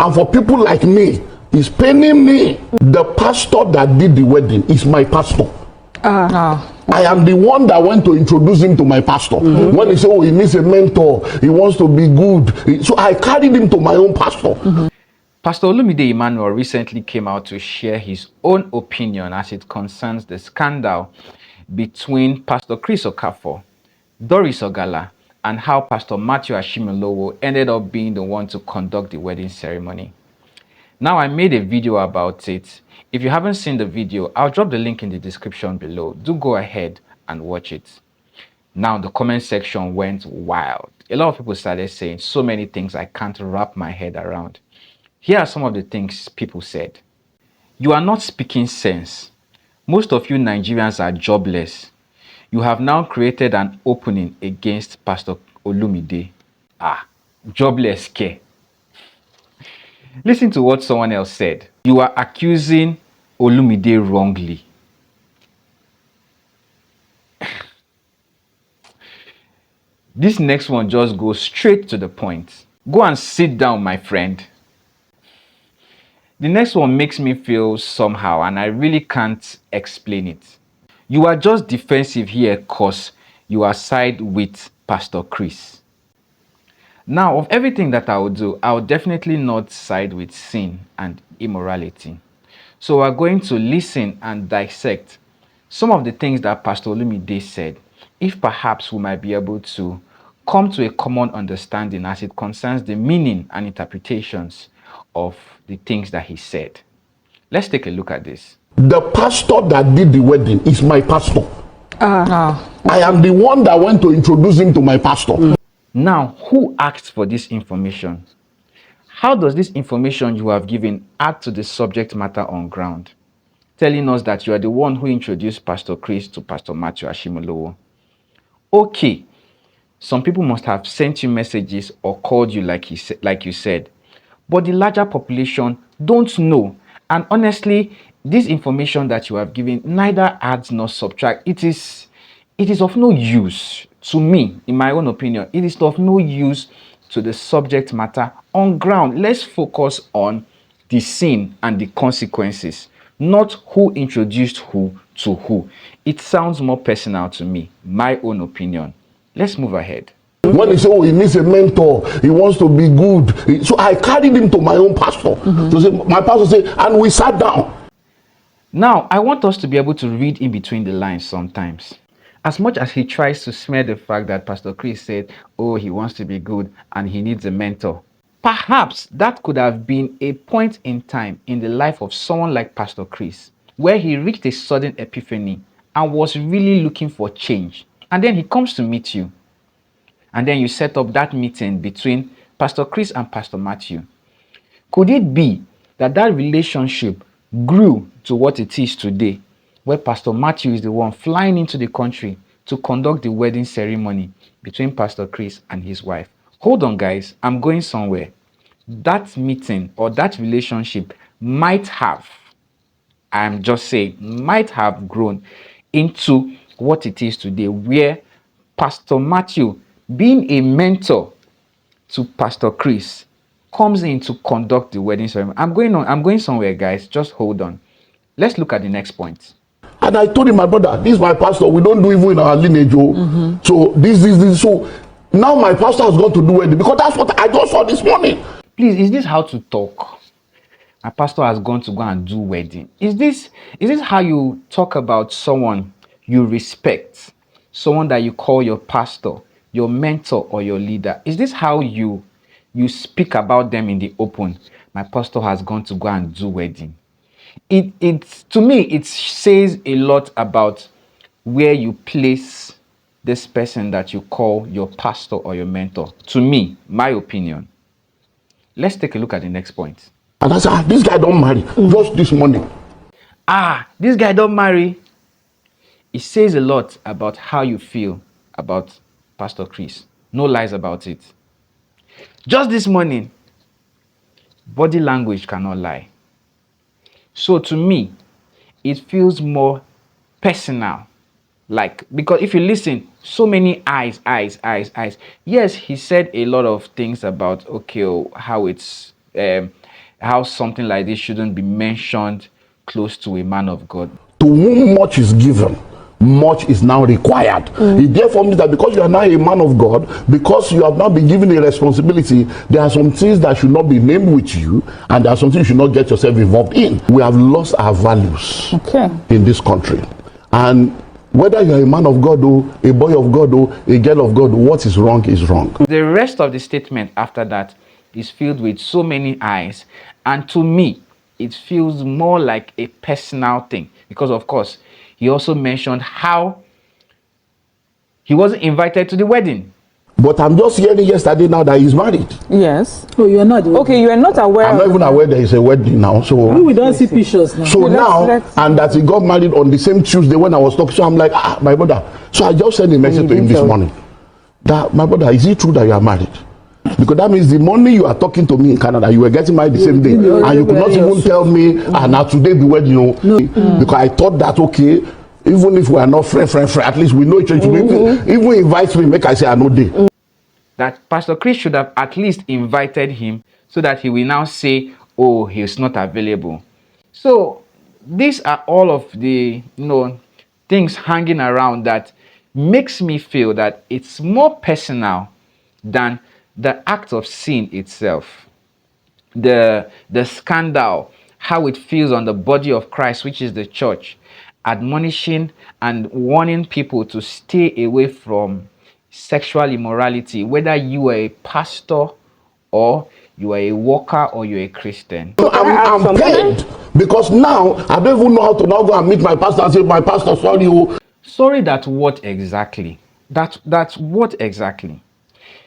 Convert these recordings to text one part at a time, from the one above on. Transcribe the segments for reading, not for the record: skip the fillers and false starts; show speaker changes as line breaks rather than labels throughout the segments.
And for people like me, it's paining me. The pastor that did the wedding is my pastor. I am the one that went to introduce him to my pastor. When he said, oh, he needs a mentor, he wants to be good. So I carried him to my own pastor.
Pastor Olumide Emmanuel recently came out to share his own opinion as it concerns the scandal between Pastor Chris Okafor, Doris Ogala, and how Pastor Matthew Ashimolowo ended up being the one to conduct the wedding ceremony. Now, I made a video about it. If you haven't seen the video, I'll drop the link in the description below. Do go ahead and watch it. Now, the comment section went wild. A lot of people started saying so many things I can't wrap my head around. Here are some of the things people said. You are not speaking sense. Most of you Nigerians are jobless. You have now created an opening against Pastor Olumide. Jobless care. Listen to what someone else said. You are accusing Olumide wrongly. This next one just goes straight to the point. Go and sit down, my friend. The next one makes me feel somehow, and I really can't explain it. You are just defensive here because you are side with Pastor Chris. Now, of everything that I will do, I will definitely not side with sin and immorality. So we're going to listen and dissect some of the things that Pastor Olumide said, if perhaps we might be able to come to a common understanding as it concerns the meaning and interpretations of the things that he said. Let's take a look at this.
The pastor that did the wedding is my pastor. I am the one that went to introduce him to my pastor.
Now, who asked for this information? How does this information you have given add to the subject matter on ground? Telling us that you are the one who introduced Pastor Chris to Pastor Matthew Ashimolowo. Okay, some people must have sent you messages or called you like you said. But the larger population don't know. And honestly, this information that you have given neither adds nor subtract. It is of no use to me, in my own opinion. It is of no use to the subject matter on ground. Let's focus on the sin and the consequences, not who introduced who to who. It sounds more personal to me, my own opinion. Let's move ahead.
When he said, oh, he needs a mentor, he wants to be good. So I carried him to my own pastor. So my pastor said, and we sat down.
Now, I want us to be able to read in between the lines sometimes. As much as he tries to smear the fact that Pastor Chris said, oh, he wants to be good and he needs a mentor, perhaps that could have been a point in time in the life of someone like Pastor Chris, where he reached a sudden epiphany and was really looking for change. And then he comes to meet you. And then you set up that meeting between Pastor Chris and Pastor Matthew. Could it be that that relationship grew to what it is today, where Pastor Matthew is the one flying into the country to conduct the wedding ceremony between Pastor Chris and his wife? Hold on, guys. I'm going somewhere. That meeting or that relationship might have, I'm just saying, might have grown into what it is today, where Pastor Matthew, being a mentor to Pastor Chris, comes in to conduct the wedding ceremony. I'm going somewhere, guys. Just hold on. Let's look at the next point.
And I told him, my brother, this is my pastor. We don't do evil in our lineage. So this. So now my pastor has gone to do wedding because that's what I just saw this morning.
Please, is this how to talk? My pastor has gone to go and do wedding. Is this how you talk about someone you respect? Someone that you call your pastor, your mentor, or your leader? Is this how you speak about them in the open? My pastor has gone to go and do wedding. To me, it says a lot about where you place this person that you call your pastor or your mentor. To me, my opinion. Let's take a look at the next point.
And I said, this guy don't marry. Just this morning.
This guy don't marry. It says a lot about how you feel about Pastor Chris. No lies about it. Just this morning, body language cannot lie. So to me, it feels more personal. Because if you listen, so many eyes. Yes, he said a lot of things about, how it's how something like this shouldn't be mentioned close to a man of God.
To whom much is given, much is now required. It therefore means that because you are now a man of God, because you have now been given a responsibility, there are some things that should not be named with you, and there are some things you should not get yourself involved in. We have lost our values in this country. And whether you're a man of God or a boy of God or a girl of God, what is wrong is wrong.
The rest of the statement after that is filled with so many eyes, and to me it feels more like a personal thing, because of course he also mentioned how he wasn't invited to the wedding.
But I'm just hearing yesterday now that he's married.
Yes.
Oh, you are not.
Okay, you are not aware.
I'm not even aware there is a wedding now. So
We don't see pictures now.
So
let's
and that he got married on the same Tuesday when I was talking. So I'm like, my brother. So I just sent a message to him this morning. That, my brother, is it true that you are married? Because that means the morning you are talking to me in Canada, you were getting married the same day. And you could not even tell me, now today be wedding, you know. Because I thought that, okay, even if we are not friend, at least we know each other. Even invite me, make I say I know day.
That Pastor Chris should have at least invited him so that he will now say, oh, he's not available. So these are all of the things hanging around that makes me feel that it's more personal than the act of sin itself. The scandal, how it feels on the body of Christ, which is the church, admonishing and warning people to stay away from sexual immorality, whether you are a pastor or you are a worker or you're a Christian.
So I'm paid because now I don't even know how to now go and meet my pastor and say, my pastor, sorry.
Sorry that what exactly? That's what exactly?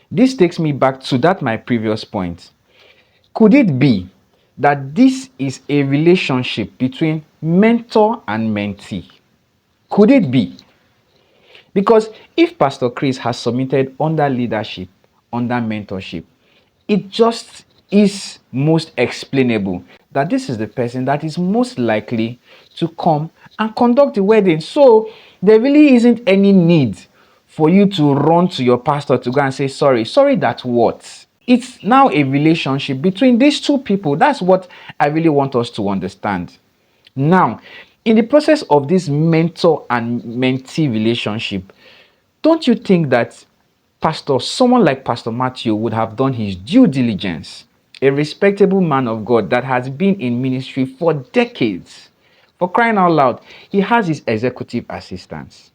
This takes me back to that my previous point. Could it be that this is a relationship between mentor and mentee? Could it be? Because if Pastor Chris has submitted under leadership, under mentorship, it just is most explainable that this is the person that is most likely to come and conduct the wedding. So there really isn't any need for you to run to your pastor to go and say, sorry that what? It's now a relationship between these two people. That's what I really want us to understand. Now, in the process of this mentor and mentee relationship, don't you think that someone like Pastor Matthew would have done his due diligence? A respectable man of God that has been in ministry for decades. For crying out loud, he has his executive assistants.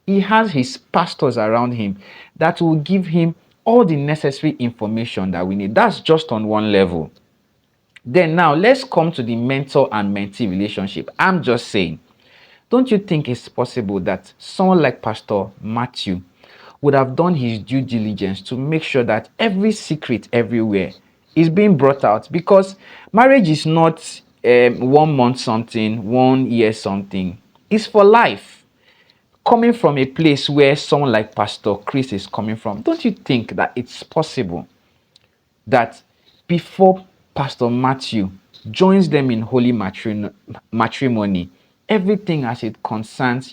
He has his pastors around him that will give him all the necessary information that we need. That's just on one level. Then now, let's come to the mentor and mentee relationship. I'm just saying, don't you think it's possible that someone like Pastor Matthew would have done his due diligence to make sure that every secret everywhere is being brought out? Because marriage is not 1 month something, 1 year something. It's for life. Coming from a place where someone like Pastor Chris is coming from, don't you think that it's possible that before Pastor Matthew joins them in holy matrimony, everything as it concerns,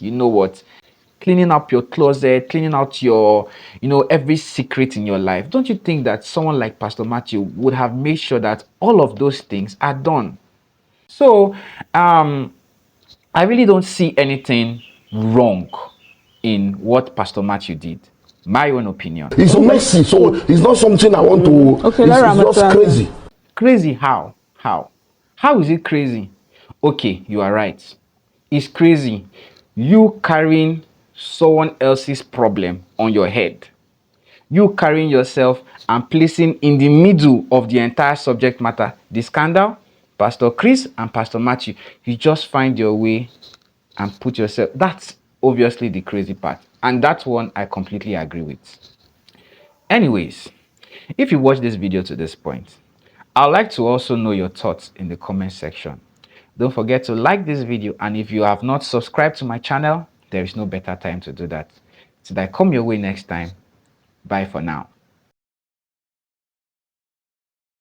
cleaning up your closet, cleaning out your, every secret in your life, don't you think that someone like Pastor Matthew would have made sure that all of those things are done? So, I really don't see anything wrong in what Pastor Matthew did. My own opinion.
It's messy, so it's not something I want to.
Okay,
it's just crazy.
Crazy how? How is it crazy? Okay, you are right. It's crazy. You carrying someone else's problem on your head. You carrying yourself and placing in the middle of the entire subject matter, the scandal, Pastor Chris and Pastor Matthew. You just find your way and put yourself. That's obviously the crazy part. And that one I completely agree with. Anyways, if you watch this video to this point, I'd like to also know your thoughts in the comment section. Don't forget to like this video, and if you have not subscribed to my channel, there is no better time to do that. Till I come your way next time, bye for now.